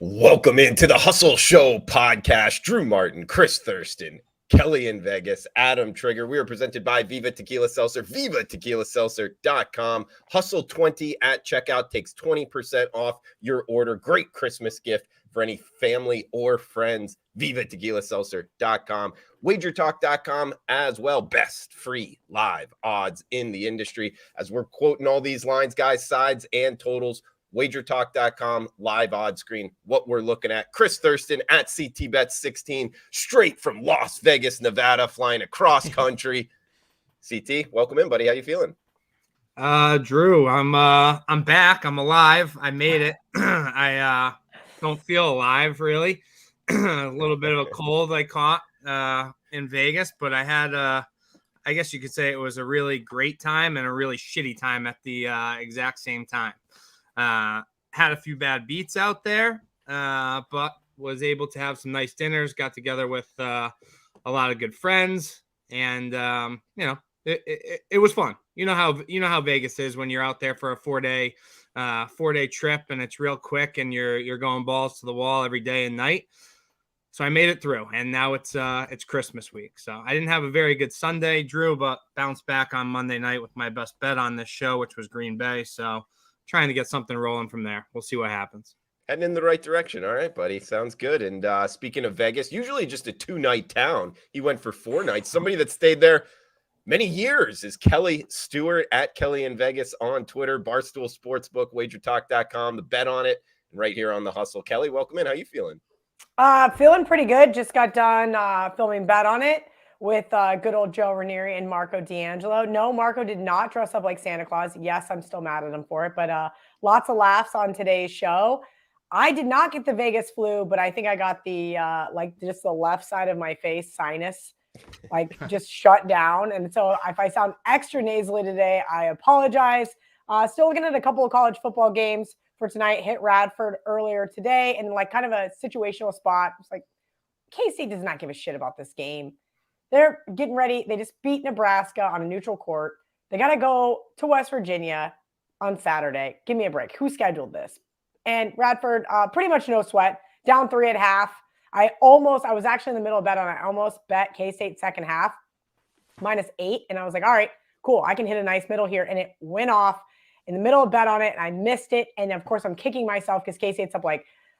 Welcome into the Hustle Show podcast. Drew Martin, Chris Thurston, Kelly in Vegas, Adam Trigger. We are presented by Viva Tequila Seltzer, vivatequilaseltzer.com. Hustle 20 at checkout takes 20% off your order. Great Christmas gift for any family or friends. vivatequilaseltzer.com. WagerTalk.com as well. Best free live odds in the industry. As we're quoting all these lines, guys, sides and totals. WagerTalk.com live odds screen. What we're looking at. Chris Thurston at CTBet16, straight from Las Vegas, Nevada, flying across country. CT, welcome in, buddy. How you feeling? Drew, I'm back. I'm alive. I made it. I don't feel alive really. A little bit of a cold I caught in Vegas, but I had I guess you could say it was a really great time and a really shitty time at the exact same time. Had a few bad beats out there, but was able to have some nice dinners, got together with a lot of good friends, and it was fun. You know how Vegas is when you're out there for a 4-day trip, and it's real quick, and you're going balls to the wall every day and night. So I made it through, and now it's Christmas week. So I didn't have a very good Sunday, Drew, but bounced back on Monday night with my best bet on this show, which was Green Bay. So trying to get something rolling from there. We'll see what happens. Heading in the right direction. All right, buddy. Sounds good. And speaking of Vegas, usually just a 2-night town. He went for 4 nights. Somebody that stayed there many years is Kelly Stewart at Kelly in Vegas on Twitter, Barstool Sportsbook, WagerTalk.com, the bet on it, and right here on the Hustle. Kelly, welcome in. How you feeling? Feeling pretty good. Just got done filming Bet on It with good old Joe Ranieri and Marco D'Angelo. No, Marco did not dress up like Santa Claus. Yes, I'm still mad at him for it, but lots of laughs on today's show. I did not get the Vegas flu, but I think I got the just the left side of my face sinus just shut down. And so if I sound extra nasally today, I apologize. Still looking at a couple of college football games for tonight. Hit Radford earlier today and kind of a situational spot. It's like KC does not give a shit about this game. They're getting ready. They just beat Nebraska on a neutral court. They got to go to West Virginia on Saturday. Give me a break. Who scheduled this? And Radford, pretty much no sweat, down 3 at half. I was actually in the middle of bet on it. I almost bet K-State second half, -8. And I was like, all right, cool. I can hit a nice middle here. And it went off in the middle of bet on it. And I missed it. And of course, I'm kicking myself because K-State's up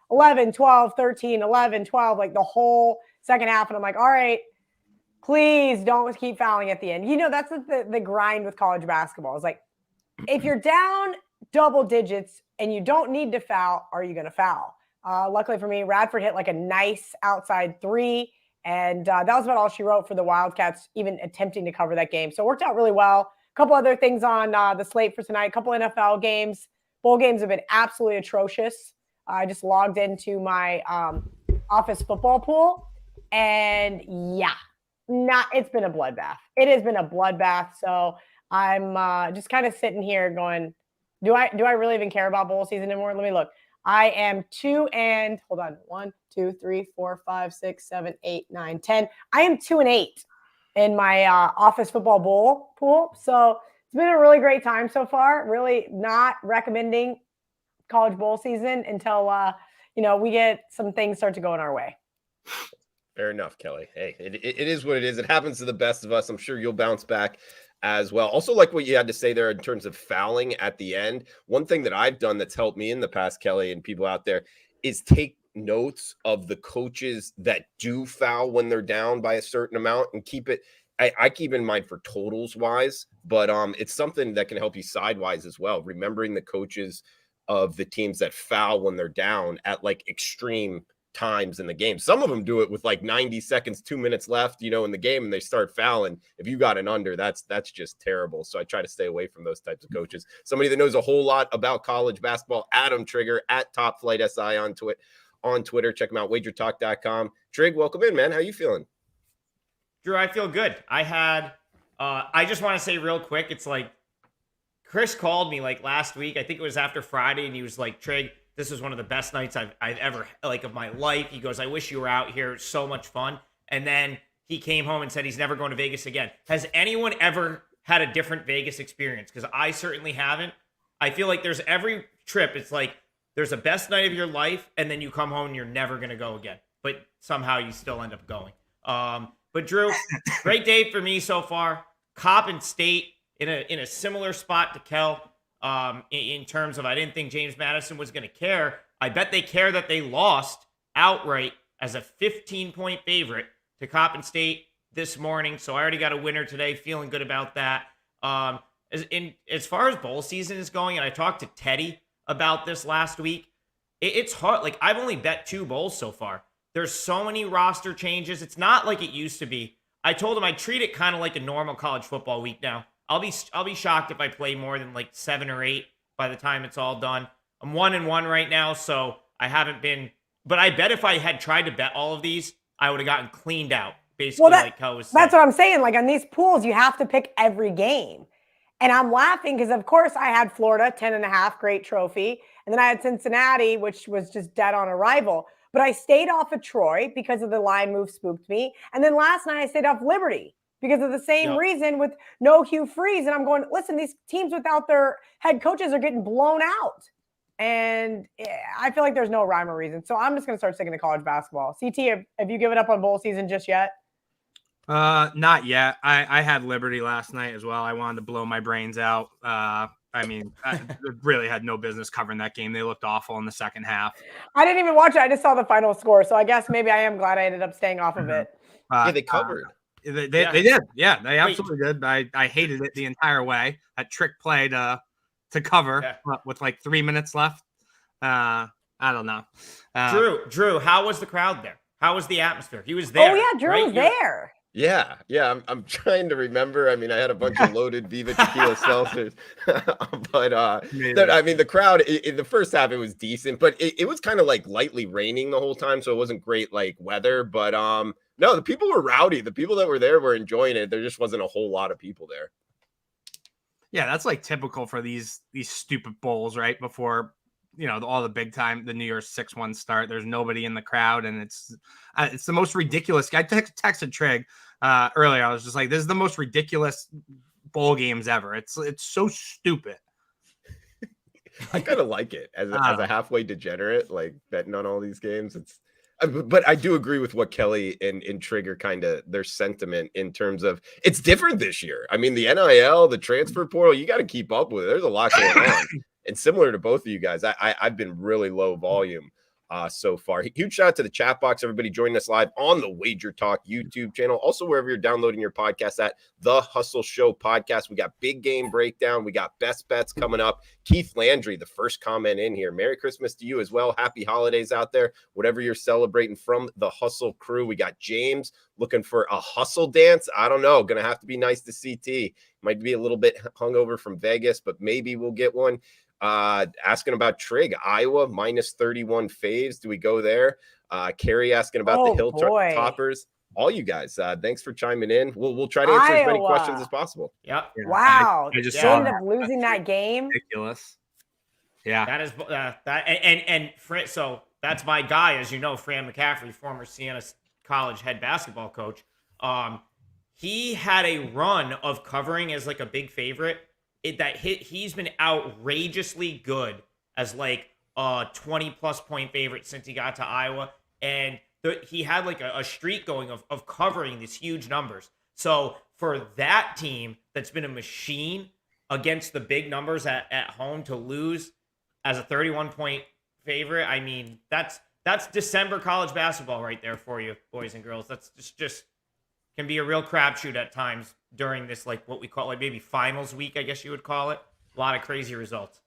11, 12, 13, 11, 12, the whole second half. And I'm like, all right, please don't keep fouling at the end. That's the grind with college basketball. It's like, if you're down double digits and you don't need to foul, are you going to foul? Luckily for me, Radford hit a nice outside 3. And that was about all she wrote for the Wildcats, even attempting to cover that game. So it worked out really well. A couple other things on the slate for tonight, a couple NFL games. Bowl games have been absolutely atrocious. I just logged into my office football pool. And yeah. It's been a bloodbath. It has been a bloodbath. So I'm just kind of sitting here going, do I really even care about bowl season anymore? Let me look. I am 1, 2, 3, 4, 5, 6, 7, 8, 9, 10. I am 2-8 in my office football bowl pool. So it's been a really great time so far. Really not recommending college bowl season until we get some things start to go in our way. Fair enough, Kelly. Hey, it is what it is. It happens to the best of us. I'm sure you'll bounce back as well. Also, like what you had to say there in terms of fouling at the end. One thing that I've done that's helped me in the past, Kelly, and people out there, is take notes of the coaches that do foul when they're down by a certain amount and keep it. I keep in mind for totals wise, but it's something that can help you sidewise as well. Remembering the coaches of the teams that foul when they're down at extreme times in the game. Some of them do it with 90 seconds, 2 minutes left, in the game, and they start fouling. If you got an under, that's just terrible. So I try to stay away from those types of coaches. Somebody that knows a whole lot about college basketball, Adam Trigger at Top Flight SI on Twitter. Check him out, WagerTalk.com. Trig, welcome in, man. How you feeling? Drew, I feel good. I just want to say real quick, it's Chris called me last week. I think it was after Friday, and he was like, Trig, this is one of the best nights I've ever of my life. He goes, I wish you were out here. It's so much fun. And then he came home and said he's never going to Vegas again. Has anyone ever had a different Vegas experience? Because I certainly haven't. I feel like there's every trip. It's there's a best night of your life, and then you come home and you're never going to go again. But somehow you still end up going. But Drew, great day for me so far. Coppin State in a similar spot to Kel in terms of I didn't think James Madison was going to care. I bet they care that they lost outright as a 15-point favorite to Coppin State this morning. So I already got a winner today. Feeling good about that. As far as bowl season is going, and I talked to Teddy about this last week, it's hard. Like, I've only bet 2 bowls so far. There's so many roster changes. It's not like it used to be. I told him I treat it kind of like a normal college football week now. I'll be shocked if I play more than like 7 or 8 by the time it's all done. I'm 1-1 right now, so I haven't been. But I bet if I had tried to bet all of these, I would have gotten cleaned out. Basically, like Kel was saying. That's what I'm saying. Like on these pools, you have to pick every game. And I'm laughing because, of course, I had Florida, 10.5, great trophy. And then I had Cincinnati, which was just dead on arrival. But I stayed off of Troy because of the line move spooked me. And then last night I stayed off Liberty because of the same reason with no Hugh Freeze. And I'm going, listen, these teams without their head coaches are getting blown out. And I feel like there's no rhyme or reason. So I'm just going to start sticking to college basketball. CT, have you given up on bowl season just yet? Not yet. I had Liberty last night as well. I wanted to blow my brains out. I mean, I really had no business covering that game. They looked awful in the second half. I didn't even watch it. I just saw the final score. So I guess maybe I am glad I ended up staying off of it. Yeah, they covered. They did. Yeah, they absolutely did. I hated it the entire way. That trick play to cover with like 3 minutes left. I don't know. Drew, how was the crowd there? How was the atmosphere? He was there. Oh, yeah, Drew was there. Yeah. I'm trying to remember. I mean, I had a bunch of loaded Viva Tequila seltzers, but I mean, the crowd in the first half it was decent, but it was kind of like lightly raining the whole time, so it wasn't great like weather. But no, the people were rowdy. The people that were there were enjoying it. There just wasn't a whole lot of people there. Yeah, that's like typical for these stupid bowls, right? Before all the big time, the New Year's 6-1 start. There's nobody in the crowd, and it's the most ridiculous. I texted Trig earlier. I was just like, "This is the most ridiculous bowl games ever." It's so stupid. I kind of like it as a halfway degenerate, like betting on all these games. But I do agree with what Kelly and Trigger kind of their sentiment in terms of it's different this year. I mean, the NIL, the transfer portal, you got to keep up with it. There's a lot going on. And similar to both of you guys, I've been really low volume so far. Huge shout out to the chat box, everybody joining us live on the WagerTalk YouTube channel. Also, wherever you're downloading your podcast at The Hustle Show Podcast. We got big game breakdown. We got best bets coming up. Keith Landry, the first comment in here. Merry Christmas to you as well. Happy holidays out there. Whatever you're celebrating from the Hustle crew. We got James looking for a hustle dance. I don't know. Going to have to be nice to CT. Might be a little bit hungover from Vegas, but maybe we'll get one. Asking about Trig, Iowa minus 31 faves. Do we go there? Carrie asking about the hill toppers. All you guys, thanks for chiming in. We'll try to answer as many questions as possible. Yeah. Wow. I just ended up losing that game. Ridiculous. Yeah. That is and so that's my guy, as you know, Fran McCaffrey, former Siena College head basketball coach. He had a run of covering as like a big favorite. He's been outrageously good as like a 20+ point favorite since he got to Iowa, and he had like a streak going of covering these huge numbers. So for that team that's been a machine against the big numbers at home to lose as a 31-point favorite, I mean that's December college basketball right there for you, boys and girls. That's just can be a real crapshoot at times during this, like what we call like maybe finals week, I guess you would call it. A lot of crazy results.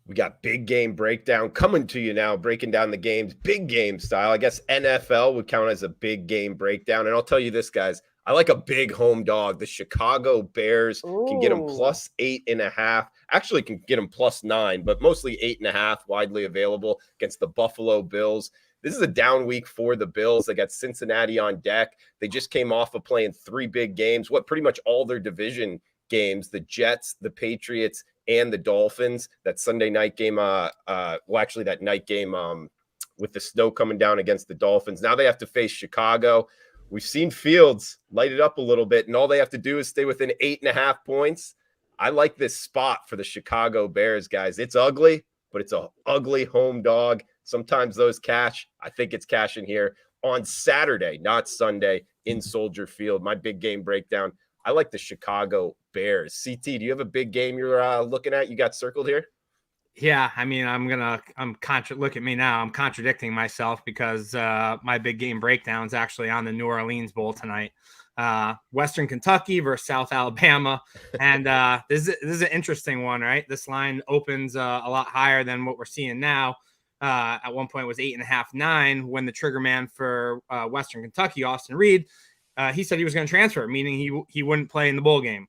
We got big game breakdown coming to you now, breaking down the games, big game style. I guess NFL would count as a big game breakdown. And I'll tell you this, guys, I like a big home dog. The Chicago Bears can get them plus 8.5. Actually can get them plus 9, but mostly 8.5 widely available against the Buffalo Bills. This is a down week for the Bills. They got Cincinnati on deck. They just came off of playing 3 big games, pretty much all their division games, the Jets, the Patriots, and the Dolphins. That Sunday night game, that night game with the snow coming down against the Dolphins. Now they have to face Chicago. We've seen Fields light it up a little bit, and all they have to do is stay within 8.5 points. I like this spot for the Chicago Bears, guys. It's ugly, but it's a ugly home dog. Sometimes those cash. I think it's cashing here on Saturday, not Sunday, in Soldier Field. My big game breakdown. I like the Chicago Bears. CT, do you have a big game you're looking at? You got circled here? Yeah, I mean, look at me now. I'm contradicting myself because my big game breakdown is actually on the New Orleans Bowl tonight. Western Kentucky versus South Alabama. And this is an interesting one, right? This line opens a lot higher than what we're seeing now. At one point it was 8.5, 9 when the trigger man for Western Kentucky, Austin Reed, he said he was going to transfer, meaning he wouldn't play in the bowl game.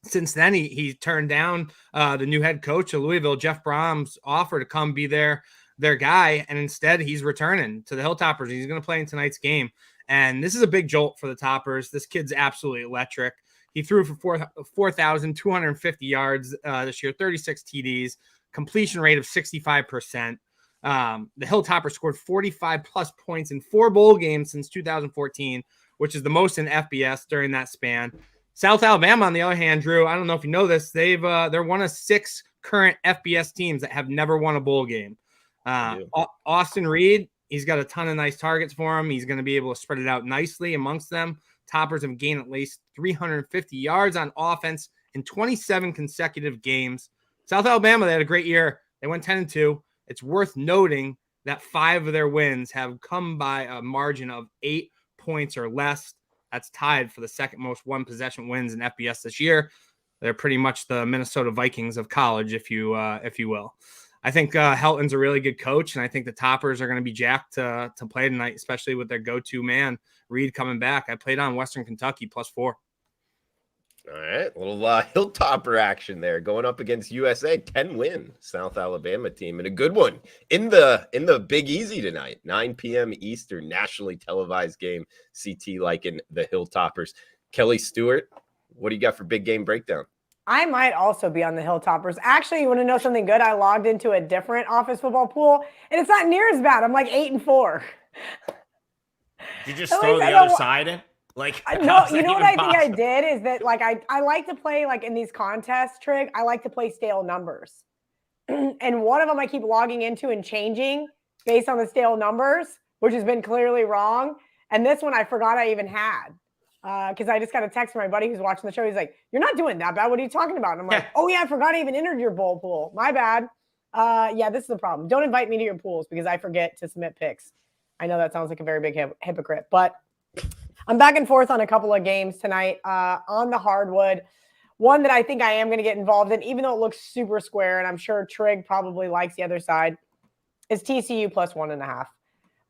Since then, he turned down the new head coach of Louisville, Jeff Brom's offer to come be their guy, and instead he's returning to the Hilltoppers. He's going to play in tonight's game, and this is a big jolt for the Toppers. This kid's absolutely electric. He threw for 4,250 yards this year, 36 TDs, completion rate of 65%. The Hilltoppers scored 45-plus points in 4 bowl games since 2014, which is the most in FBS during that span. South Alabama, on the other hand, Drew, I don't know if you know this, they're one of 6 current FBS teams that have never won a bowl game. Austin Reed, he's got a ton of nice targets for him. He's going to be able to spread it out nicely amongst them. Toppers have gained at least 350 yards on offense in 27 consecutive games. South Alabama, they had a great year. They went 10-2. It's worth noting that 5 of their wins have come by a margin of 8 points or less. That's tied for the second most one-possession wins in FBS this year. They're pretty much the Minnesota Vikings of college, if you will. I think Helton's a really good coach, and I think the Toppers are going to be jacked to play tonight, especially with their go-to man, Reed, coming back. I played on Western Kentucky +4. All right, a little Hilltopper action there, going up against USA, 10-win South Alabama team, and a good one in the Big Easy tonight, 9 p.m. Eastern, nationally televised game. CT liking the Hilltoppers. Kelly Stewart, what do you got for big game breakdown? I might also be on the Hilltoppers. Actually, you want to know something good? I logged into a different office football pool, and it's not near as bad. I'm like 8-4. Did you just throw the other side in? Like, no, you know what I think I did is that, like, I like to play, like, in these contests, Trig, I like to play stale numbers. And one of them I keep logging into and changing based on the stale numbers, which has been clearly wrong. And this one I forgot I even had because I just got a text from my buddy who's watching the show. He's like, "You're not doing that bad. What are you talking about?" And I'm like, "Oh, yeah, I forgot I even entered your bowl pool. My bad." Yeah, this is the problem. Don't invite me to your pools because I forget to submit picks. I know that sounds like a very big hypocrite, but I'm back and forth on a couple of games tonight on the hardwood. One that I think I am going to get involved in, even though it looks super square, and I'm sure Trig probably likes the other side, is TCU +1.5.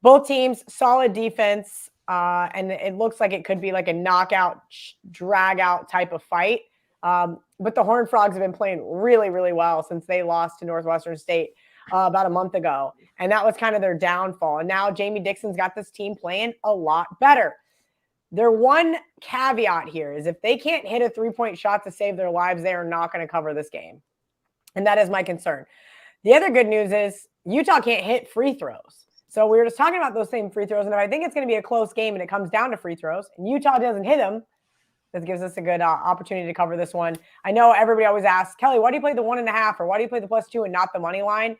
Both teams, solid defense, and it looks like it could be like a knockout, drag-out type of fight. But the Horned Frogs have been playing really, really well since they lost to Northwestern State about a month ago. And that was kind of their downfall. And now Jamie Dixon's got this team playing a lot better. Their one caveat here is if they can't hit a 3-point shot to save their lives, they are not going to cover this game. And that is my concern. The other good news is Utah can't hit free throws. So we were just talking about those same free throws. And if I think it's going to be a close game and it comes down to free throws and Utah doesn't hit them, this gives us a good opportunity to cover this one. I know everybody always asks, Kelly, why do you play the 1.5 or why do you play the +2 and not the money line?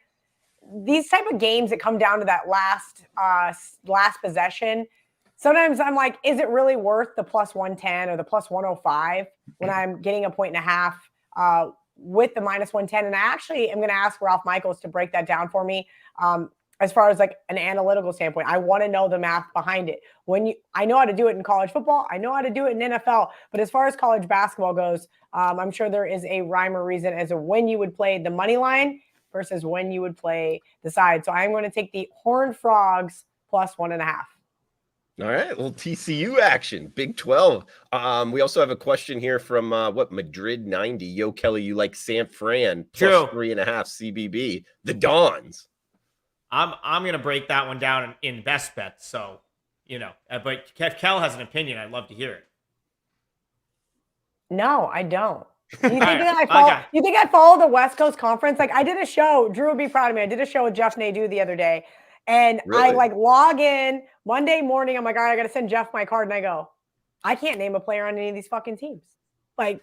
These type of games that come down to that last possession, sometimes I'm like, is it really worth the +110 or the +105 when I'm getting a 1.5 with the -110? And I actually am going to ask Ralph Michaels to break that down for me. As far as like an analytical standpoint, I want to know the math behind it. I know how to do it in college football. I know how to do it in NFL. But as far as college basketball goes, I'm sure there is a rhyme or reason as to when you would play the money line versus when you would play the side. So I'm going to take the Horned Frogs +1.5. All right, a little TCU action, Big 12. We also have a question here from Madrid 90. Yo, Kelly, you like San Fran +3.5 CBB, the Dons. I'm gonna break that one down in best bets. So, but if Kel has an opinion, I'd love to hear it. No, I don't. You think I follow the West Coast Conference? Like I did a show. Drew would be proud of me. I did a show with Jeff Nadeau the other day. And really? I log in Monday morning. I'm like, all right, I got to send Jeff my card. And I go, I can't name a player on any of these fucking teams. Like,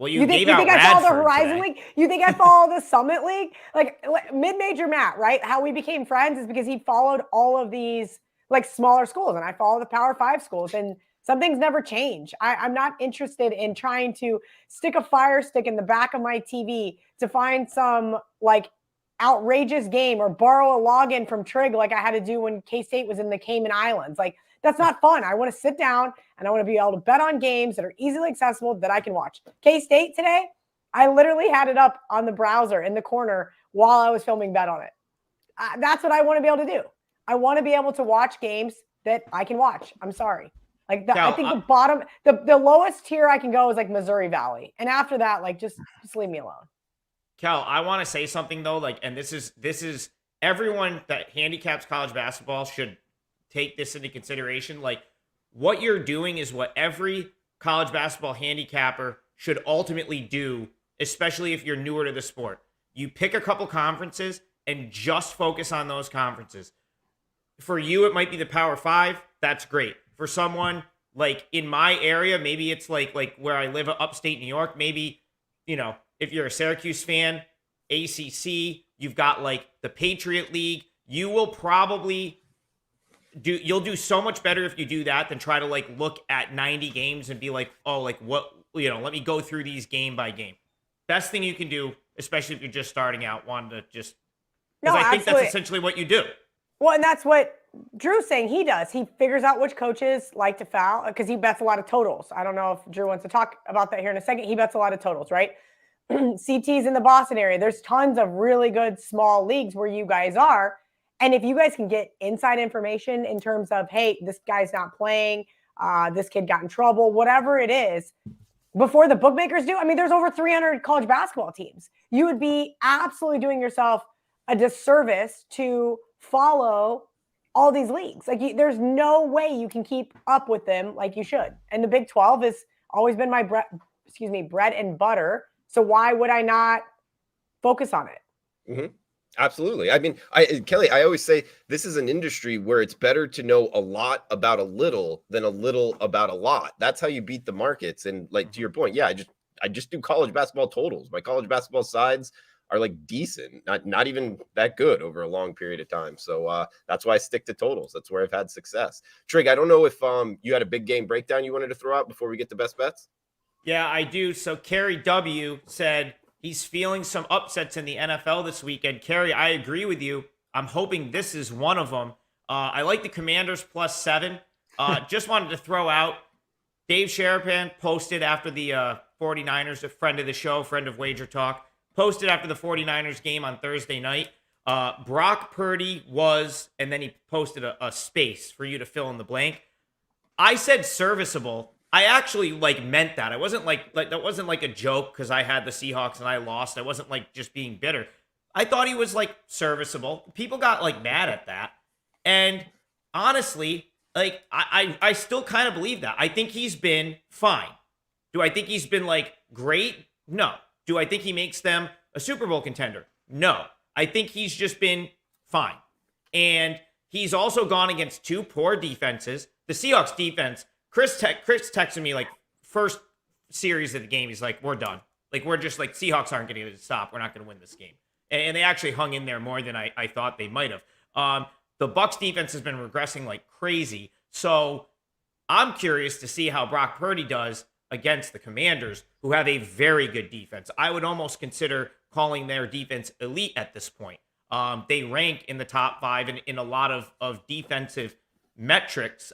Well, you think, gave out I follow the Radford Horizon today. League? You think I follow the Summit League? Like mid-major Matt, right? How we became friends is because he followed all of these like smaller schools, and I follow the Power 5 schools, and some things never change. I'm not interested in trying to stick a fire stick in the back of my TV to find some like outrageous game or borrow a login from Trig like I had to do when K-State was in the Cayman Islands. Like, that's not fun. I want to sit down and I want to be able to bet on games that are easily accessible that I can watch. K-State today, I literally had it up on the browser in the corner while I was filming bet on it. That's what I want to be able to do. I want to be able to watch games that I can watch. I'm sorry. Like I think the bottom, the lowest tier I can go is like Missouri Valley. And after that, like just leave me alone. Cal, I want to say something though, like, and this is everyone that handicaps college basketball should take this into consideration. Like, what you're doing is what every college basketball handicapper should ultimately do, especially if you're newer to the sport. You pick a couple conferences and just focus on those conferences. For you, it might be the Power 5. That's great. For someone like in my area, maybe it's like where I live, upstate New York. Maybe, you know, if you're a Syracuse fan, ACC, you've got like the Patriot League. You will probably you'll do so much better if you do that than try to like look at 90 games and be like, oh, like what, you know, let me go through these game by game. Best thing you can do, especially if you're just starting out, wanting to just, because I think that's essentially what you do. Well, and that's what Drew's saying he does. He figures out which coaches like to foul because he bets a lot of totals. I don't know if Drew wants to talk about that here in a second. He bets a lot of totals, right? CT's in the Boston area. There's tons of really good small leagues where you guys are. And if you guys can get inside information in terms of, hey, this guy's not playing, this kid got in trouble, whatever it is, before the bookmakers do, I mean, there's over 300 college basketball teams. You would be absolutely doing yourself a disservice to follow all these leagues. Like, there's no way you can keep up with them like you should. And the Big 12 has always been my bread and butter. So why would I not focus on it? Mm-hmm. Absolutely. I mean, Kelly, I always say this is an industry where it's better to know a lot about a little than a little about a lot. That's how you beat the markets. And like, to your point, yeah, I just do college basketball totals. My college basketball sides are like decent, not even that good over a long period of time. So that's why I stick to totals. That's where I've had success. Trig, I don't know if you had a big game breakdown you wanted to throw out before we get to best bets. Yeah, I do. So Kerry W said he's feeling some upsets in the NFL this weekend. Kerry, I agree with you. I'm hoping this is one of them. I like the Commanders +7. Just wanted to throw out, Dave Sharapan posted after the 49ers, a friend of the show, friend of Wager Talk, posted after the 49ers game on Thursday night. Brock Purdy was, and then he posted a space for you to fill in the blank. I said serviceable. I actually meant that. I wasn't like that wasn't like a joke because I had the Seahawks and I lost. I wasn't like just being bitter. I thought he was like serviceable. People got like mad at that. And honestly, like I still kind of believe that. I think he's been fine. Do I think he's been like great? No. Do I think he makes them a Super Bowl contender? No. I think he's just been fine. And he's also gone against two poor defenses. The Seahawks defense, Chris texted me like first series of the game. He's like, we're done. Like, we're just like, Seahawks aren't going to stop. We're not going to win this game. And they actually hung in there more than I thought they might have. The Bucs defense has been regressing like crazy. So I'm curious to see how Brock Purdy does against the Commanders, who have a very good defense. I would almost consider calling their defense elite at this point. They rank in the top 5 in a lot of defensive metrics.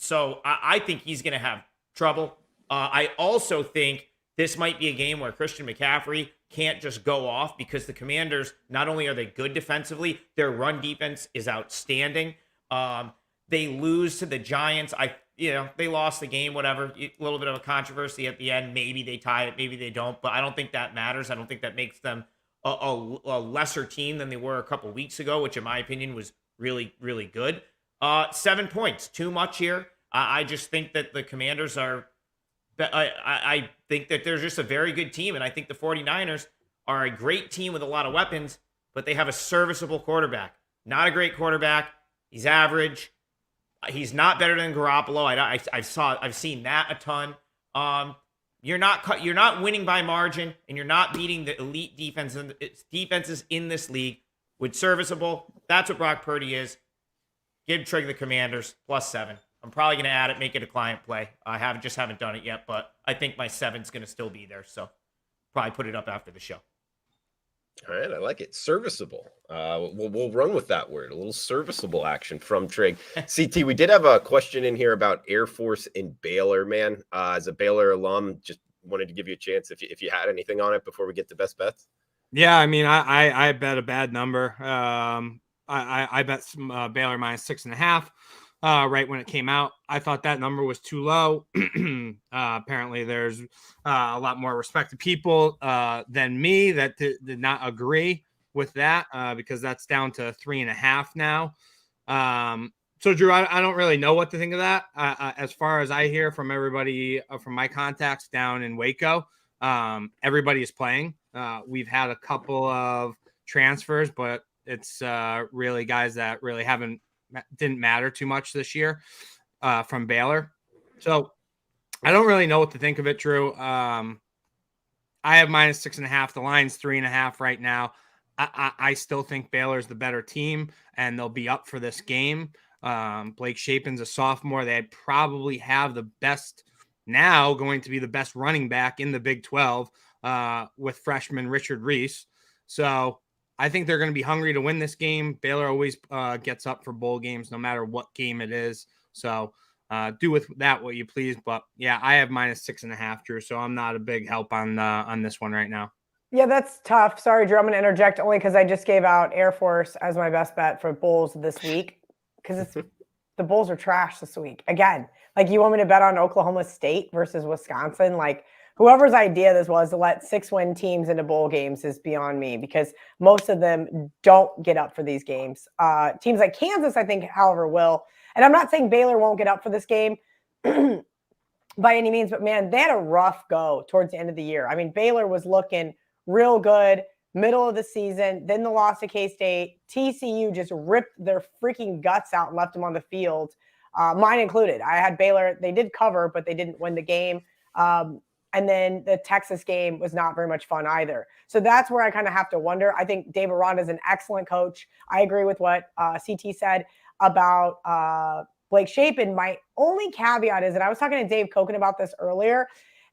So I think he's going to have trouble. I also think this might be a game where Christian McCaffrey can't just go off because the Commanders, not only are they good defensively, their run defense is outstanding. They lose to the Giants. They lost the game, whatever. A little bit of a controversy at the end. Maybe they tie it, maybe they don't. But I don't think that matters. I don't think that makes them a lesser team than they were a couple weeks ago, which in my opinion was really, really good. 7 points, too much here. I just think that the Commanders are I think that they're just a very good team, and I think the 49ers are a great team with a lot of weapons, but they have a serviceable quarterback. Not a great quarterback. He's average. He's not better than Garoppolo. I've seen that a ton. you're not winning by margin, and you're not beating the elite defenses in this league with serviceable. That's what Brock Purdy is. Give Trig the Commanders +7. I'm probably going to add it, make it a client play. I haven't done it yet, but I think my 7's going to still be there. So probably put it up after the show. All right, I like it. Serviceable. We'll run with that word. A little serviceable action from Trig. CT, we did have a question in here about Air Force and Baylor, man. As a Baylor alum, just wanted to give you a chance if you had anything on it before we get to best bets. Yeah, I mean, I bet a bad number. I bet some, Baylor -6.5 right when it came out. I thought that number was too low. Apparently, there's a lot more respected people than me that did not agree with that because that's down to 3.5 now. So, Drew, I don't really know what to think of that. As far as I hear from everybody, from my contacts down in Waco, everybody is playing. We've had a couple of transfers, but it's really guys that really didn't matter too much this year from Baylor. So I don't really know what to think of it, Drew. I have -6.5. The line's 3.5 right now. I still think Baylor's the better team, and they'll be up for this game. Blake Shapen's a sophomore. They probably have the best now going to be the best running back in the Big 12 with freshman Richard Reese. So I think they're going to be hungry to win this game. Baylor always gets up for bowl games, no matter what game it is. So do with that what you please. But yeah, I have -6.5, Drew. So I'm not a big help on this one right now. Yeah, that's tough. Sorry, Drew. I'm going to interject only because I just gave out Air Force as my best bet for Bulls this week because the Bulls are trash this week. Again, like you want me to bet on Oklahoma State versus Wisconsin? Like whoever's idea this was to let 6-win teams into bowl games is beyond me because most of them don't get up for these games. Teams like Kansas, I think, however, will. And I'm not saying Baylor won't get up for this game by any means, but man, they had a rough go towards the end of the year. I mean, Baylor was looking real good middle of the season. Then the loss to K-State. TCU just ripped their freaking guts out and left them on the field, mine included. I had Baylor. They did cover, but they didn't win the game. And then the Texas game was not very much fun either. So that's where I kind of have to wonder. I think Dave Aranda is an excellent coach. I agree with what CT said about Blake Shapen. My only caveat is, and I was talking to Dave Koken about this earlier,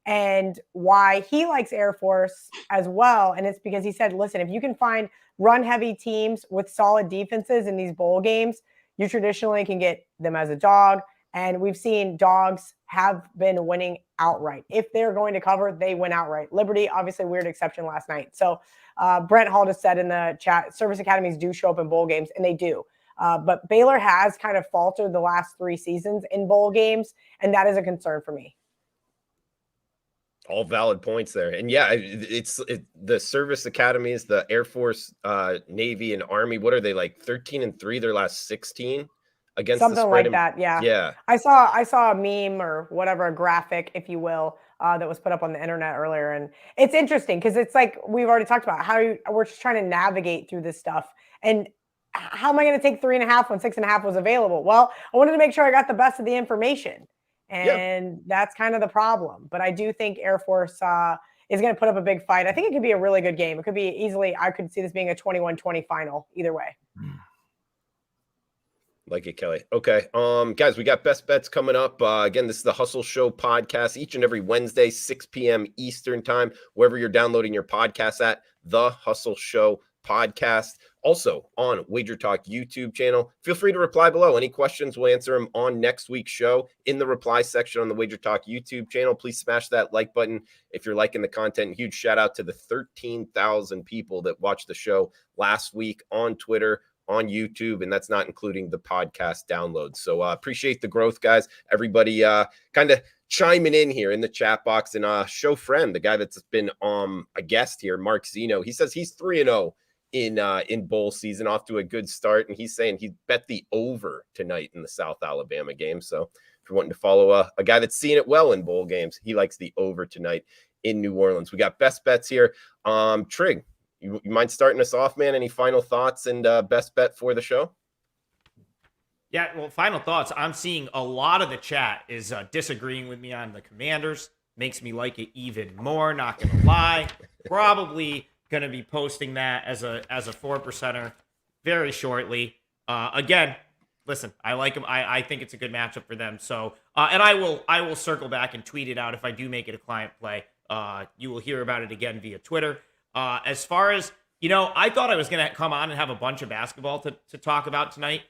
and why he likes Air Force as well. And it's because he said, listen, if you can find run-heavy teams with solid defenses in these bowl games, you traditionally can get them as a dog. And we've seen dogs have been winning outright. If they're going to cover, they win outright. Liberty, obviously, weird exception last night. So Brent Hall just said in the chat, service academies do show up in bowl games, and they do. But Baylor has kind of faltered the last 3 seasons in bowl games, and that is a concern for me. All valid points there. And yeah, it's the service academies, the Air Force, Navy, and Army. What are they, like 13-3 their last 16 against something the spread? like that? Yeah. Yeah. I saw a meme or whatever, a graphic, if you will, that was put up on the internet earlier. And it's interesting because it's like we've already talked about how we're just trying to navigate through this stuff. And how am I going to take 3.5 when 6.5 was available? Well, I wanted to make sure I got the best of the information. And that's kind of the problem. But I do think Air Force is going to put up a big fight. I think it could be a really good game. It could be easily, I could see this being a 21-20 final either way. Like it, Kelly. Okay. Guys, we got best bets coming up. Again, this is the Hustle Show podcast each and every Wednesday, 6 p.m. Eastern time, wherever you're downloading your podcast at. The Hustle Show podcast. Also on WagerTalk YouTube channel. Feel free to reply below. Any questions, we'll answer them on next week's show in the reply section on the WagerTalk YouTube channel. Please smash that like button if you're liking the content. Huge shout out to the 13,000 people that watched the show last week on Twitter, on YouTube, and that's not including the podcast downloads. So appreciate the growth, guys. Everybody kind of chiming in here in the chat box. And show friend, the guy that's been a guest here, Mark Zeno, he says he's 3-0 in bowl season, off to a good start, and he's saying he bet the over tonight in the South Alabama game. So if you're wanting to follow a guy that's seeing it well in bowl games, he likes the over tonight in New Orleans. We got best bets here. Trig, you mind starting us off, man? Any final thoughts and best bet for the show? Yeah, well, final thoughts. I'm seeing a lot of the chat is disagreeing with me on the Commanders. makes me like it even more. Not gonna lie, probably gonna be posting that as a 4%er very shortly. Again, listen, I like them. I think it's a good matchup for them. So, and I will circle back and tweet it out if I do make it a client play. You will hear about it again via Twitter. As far as, I thought I was going to come on and have a bunch of basketball to talk about tonight.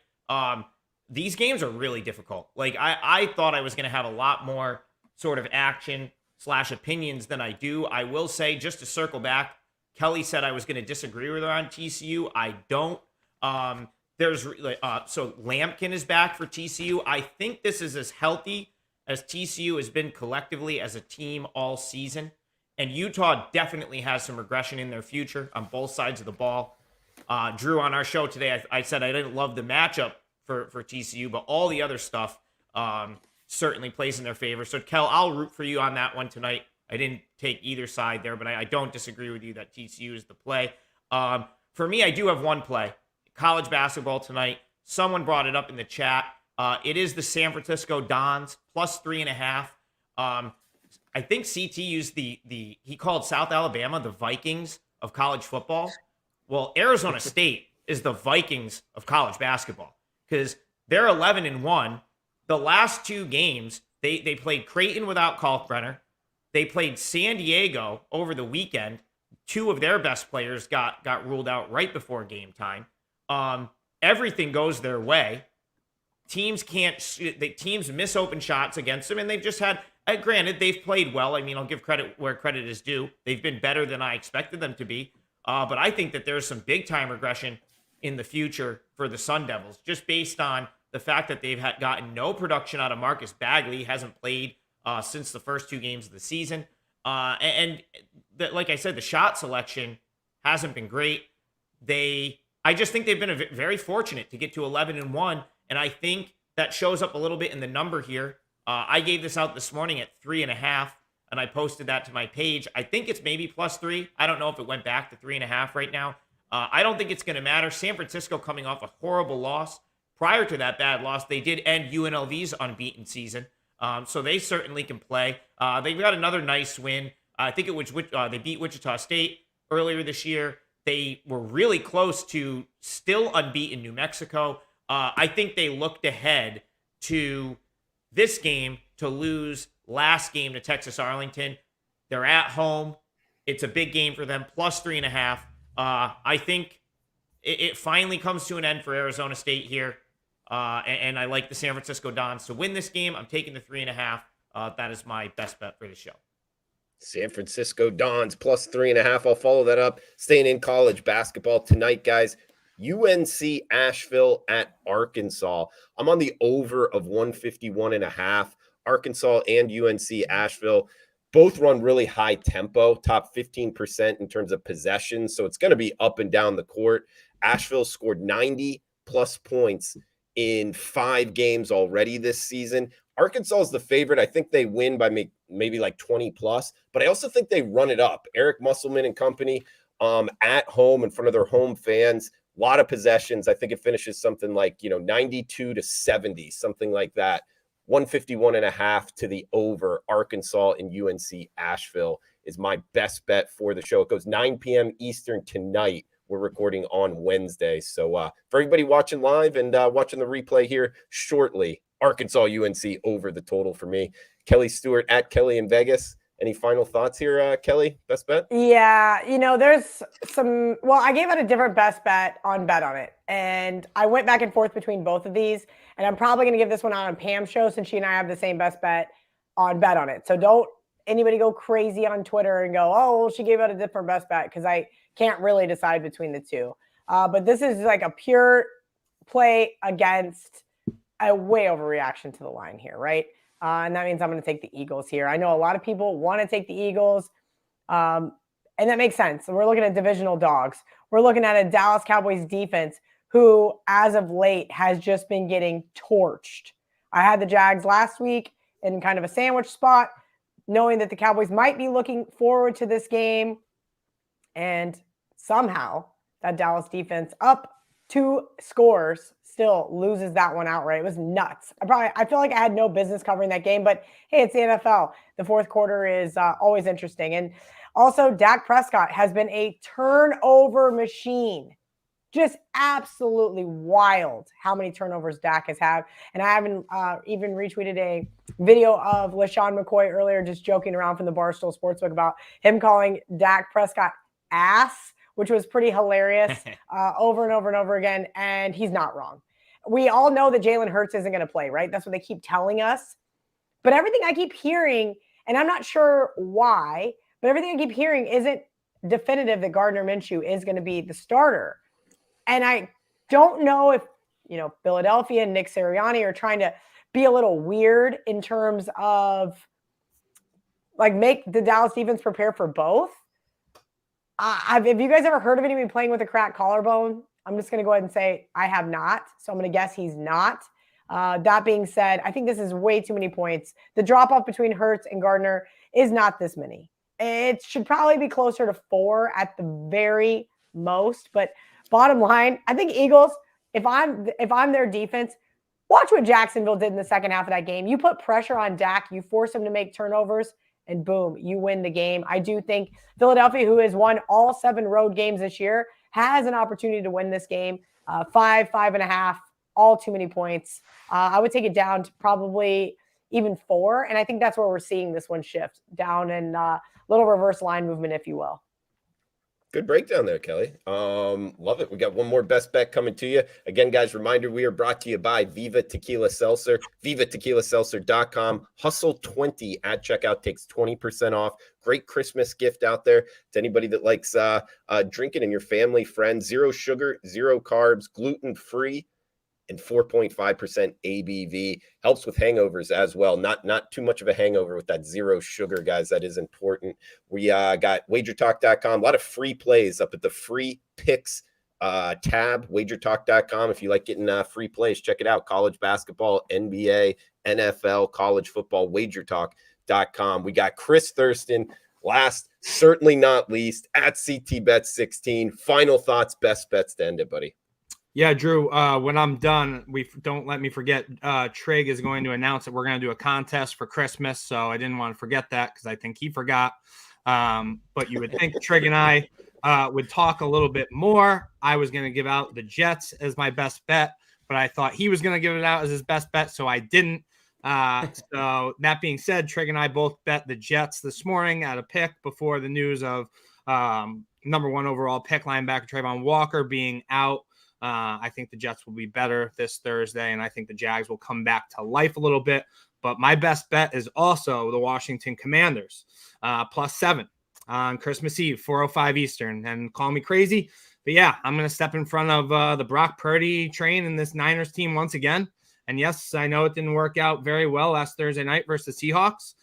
These games are really difficult. Like, I thought I was going to have a lot more sort of action / opinions than I do. I will say, just to circle back, Kelly said I was going to disagree with her on TCU. I don't. So Lampkin is back for TCU. I think this is as healthy as TCU has been collectively as a team all season. And Utah definitely has some regression in their future on both sides of the ball. Drew, on our show today, I said I didn't love the matchup for TCU, but all the other stuff certainly plays in their favor. So, Kel, I'll root for you on that one tonight. I didn't take either side there, but I don't disagree with you that TCU is the play. For me, I do have one play. College basketball tonight. Someone brought it up in the chat. It is the San Francisco Dons plus 3.5. I think CT used he called South Alabama the Vikings of college football. Well, Arizona State is the Vikings of college basketball because they're 11-1. The last two games, they played Creighton without Kalkbrenner. They played San Diego over the weekend. Two of their best players got ruled out right before game time. Everything goes their way. Teams miss open shots against them, and they've just had. Granted, they've played well. I mean, I'll give credit where credit is due. They've been better than I expected them to be. But I think that there's some big time regression in the future for the Sun Devils, just based on the fact that they've gotten no production out of Marcus Bagley. He hasn't played since the first two games of the season, like I said, the shot selection hasn't been great. I just think they've been very fortunate to get to 11-1, and I think that shows up a little bit in the number here. I gave this out this morning at 3.5, and I posted that to my page. I think it's maybe +3. I don't know if it went back to 3.5 right now. I don't think it's going to matter. San Francisco coming off a horrible loss. Prior to that bad loss, they did end UNLV's unbeaten season, so they certainly can play. They've got another nice win. I think it was they beat Wichita State earlier this year. They were really close to still unbeaten New Mexico. I think they looked ahead to this game to lose last game to Texas Arlington. They're at home. It's a big game for them, plus 3.5. I think it finally comes to an end for Arizona State here. And I like the San Francisco Dons to win this game. I'm taking the 3.5. That is my best bet for the show. San Francisco Dons plus 3.5. I'll follow that up. Staying in college basketball tonight, guys. UNC Asheville at Arkansas. I'm on the over of 151.5. Arkansas and UNC Asheville both run really high tempo, top 15% in terms of possession. So it's going to be up and down the court. Asheville scored 90 plus points in 5 games already this season. Arkansas is the favorite. I think they win by maybe like 20 plus, but I also think they run it up. Eric Musselman and company at home in front of their home fans. A lot of possessions. I think it finishes something like, 92-70, something like that. 151.5 to the over. Arkansas and UNC Asheville is my best bet for the show. It goes 9 p.m. Eastern tonight. We're recording on Wednesday. So for everybody watching live and watching the replay here shortly, Arkansas UNC over the total for me. Kelly Stewart at Kelly in Vegas. Any final thoughts here, Kelly? Best bet? Yeah, there's some. Well, I gave out a different best bet on Bet On It, and I went back and forth between both of these. And I'm probably going to give this one out on Pam's show since she and I have the same best bet on Bet On It. So don't anybody go crazy on Twitter and go, oh, well, she gave out a different best bet, because I can't really decide between the two. But this is like a pure play against a way overreaction to the line here, right? And that means I'm going to take the Eagles here. I know a lot of people want to take the Eagles, and that makes sense. We're looking at divisional dogs. We're looking at a Dallas Cowboys defense who, as of late, has just been getting torched. I had the Jags last week in kind of a sandwich spot, knowing that the Cowboys might be looking forward to this game, and somehow that Dallas defense up 2 scores, still loses that one outright. It was nuts. I feel like I had no business covering that game, but hey, it's the NFL. The fourth quarter is always interesting. And also, Dak Prescott has been a turnover machine. Just absolutely wild how many turnovers Dak has had. And I haven't even retweeted a video of LaShawn McCoy earlier, just joking around from the Barstool Sportsbook about him calling Dak Prescott ass, which was pretty hilarious over and over and over again. And he's not wrong. We all know that Jalen Hurts isn't going to play, right? That's what they keep telling us. But everything I keep hearing, and I'm not sure why, but everything I keep hearing isn't definitive that Gardner Minshew is going to be the starter. And I don't know if, Philadelphia and Nick Sirianni are trying to be a little weird in terms of make the Dallas defense prepare for both. Have you guys ever heard of anybody playing with a cracked collarbone? I'm just going to go ahead and say I have not. So I'm going to guess he's not. That being said, I think this is way too many points. The drop off between Hurts and Gardner is not this many. It should probably be closer to 4 at the very most, but bottom line, I think Eagles, if I'm their defense, watch what Jacksonville did in the second half of that game. You put pressure on Dak, you force him to make turnovers, and boom, you win the game. I do think Philadelphia, who has won all 7 road games this year, has an opportunity to win this game. 5.5, all too many points. I would take it down to probably even 4, and I think that's where we're seeing this one shift down in little reverse line movement, if you will. Good breakdown there, Kelly. Love it. We got one more best bet coming to you. Again, guys, reminder, we are brought to you by Viva Tequila Seltzer, vivatequilaseltzer.com. Hustle 20 at checkout takes 20% off. Great Christmas gift out there to anybody that likes drinking and your family, friends. 0 sugar, 0 carbs, gluten-free, and 4.5% ABV. Helps with hangovers as well. Not too much of a hangover with that 0 sugar, guys. That is important. We got WagerTalk.com. A lot of free plays up at the free picks tab, WagerTalk.com. If you like getting free plays, check it out. College basketball, NBA, NFL, college football, WagerTalk.com. We got Chris Thurston. Last, certainly not least, at CTBet16. Final thoughts, best bets to end it, buddy. Yeah, Drew, when I'm done, don't let me forget, Trig is going to announce that we're going to do a contest for Christmas. So I didn't want to forget that because I think he forgot. But you would think Trig and I would talk a little bit more. I was going to give out the Jets as my best bet, but I thought he was going to give it out as his best bet, so I didn't. So that being said, Trig and I both bet the Jets this morning at a pick before the news of number 1 overall pick linebacker Trayvon Walker being out. I think the Jets will be better this Thursday, and I think the Jags will come back to life a little bit. But my best bet is also the Washington Commanders, +7 on Christmas Eve, 4:05 Eastern. And call me crazy, but yeah, I'm going to step in front of the Brock Purdy train in this Niners team once again. And yes, I know it didn't work out very well last Thursday night versus the Seahawks.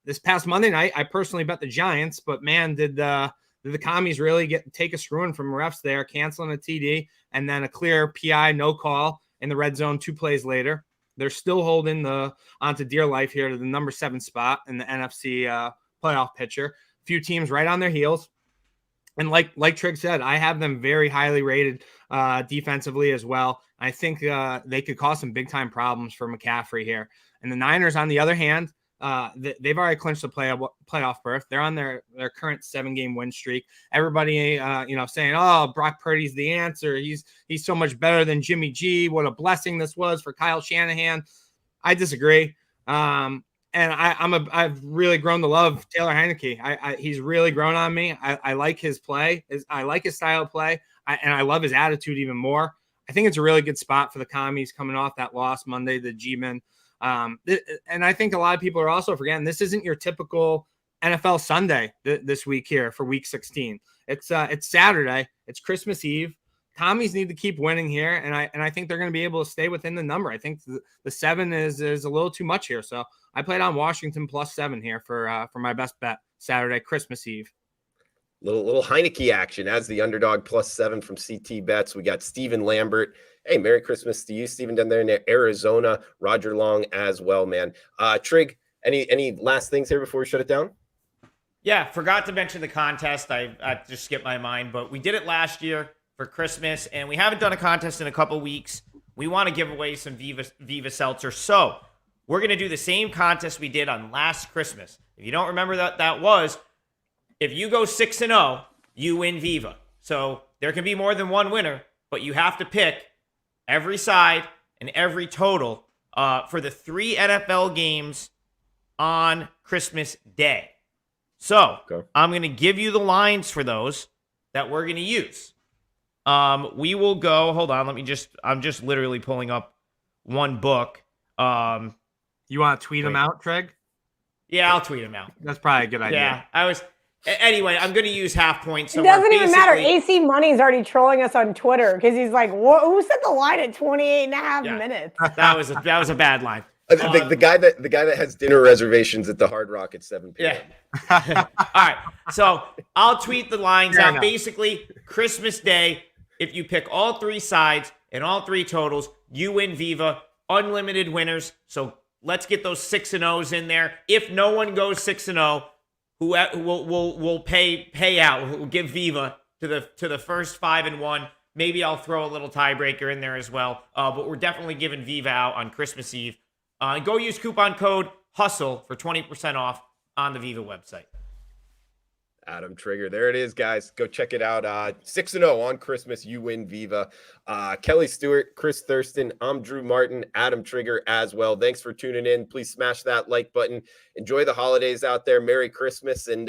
This past Monday night, I personally bet the Giants, but man, did the commies really take a screwing from refs there, canceling a TD and then a clear PI no call in the red zone 2 plays later. They're still holding onto dear life here to the number 7 spot in the NFC playoff picture. A few teams right on their heels. And like Trig said, I have them very highly rated defensively as well. I think they could cause some big time problems for McCaffrey here. And the Niners, on the other hand, they've already clinched the playoff berth. They're on their current 7-game win streak. Everybody, saying, "Oh, Brock Purdy's the answer. He's so much better than Jimmy G. What a blessing this was for Kyle Shanahan." I disagree. And I've really grown to love Taylor Heineke. He's really grown on me. I like his play. I like his style of play, and I love his attitude even more. I think it's a really good spot for the commies coming off that loss Monday, the G-Men. And I think a lot of people are also forgetting this isn't your typical NFL Sunday this week here for week 16. It's Saturday. It's Christmas Eve. Commies need to keep winning here, and I think they're going to be able to stay within the number. I think the 7 is a little too much here, so I played on Washington +7 here for my best bet Saturday, Christmas Eve. Little Heineke action as the underdog +7 from CT Bets. We got Stephen Lambert. Hey, Merry Christmas to you, Stephen, down there in Arizona. Roger Long as well, man. Trig, any last things here before we shut it down? Yeah, forgot to mention the contest. I just skipped my mind, but we did it last year. for Christmas, and we haven't done a contest in a couple weeks. We want to give away some Viva Seltzer. So we're going to do the same contest we did on last Christmas. If you don't remember that was, if you go 6-0, you win Viva. So there can be more than one winner, but you have to pick every side and every total for the 3 NFL games on Christmas Day. So I'm going to give you the lines for those that we're going to use. We will go, hold on, I'm just literally pulling up one book. You want to tweet them out, Treg? Yeah, I'll tweet them out. That's probably a good idea. Yeah, anyway, I'm going to use half points. So it doesn't even matter. AC Money's already trolling us on Twitter because he's like, who set the line at 28 and a half minutes? That was a bad line. The guy that has dinner reservations at the Hard Rock at 7 p.m. Yeah. All right. So I'll tweet the lines out. Basically, Christmas Day, if you pick all 3 sides and all 3 totals, you win Viva. Unlimited winners. So let's get those 6-0s in there. If no one goes 6-0, who will pay out. We'll give Viva to the first 5-1. Maybe I'll throw a little tiebreaker in there as well. But we're definitely giving Viva out on Christmas Eve. Go use coupon code HUSTLE for 20% off on the Viva website. Adam Trigger. There it is, guys. Go check it out. 6-0 on Christmas. You win Viva. Kelly Stewart, Chris Thurston. I'm Drew Martin. Adam Trigger as well. Thanks for tuning in. Please smash that like button. Enjoy the holidays out there. Merry Christmas and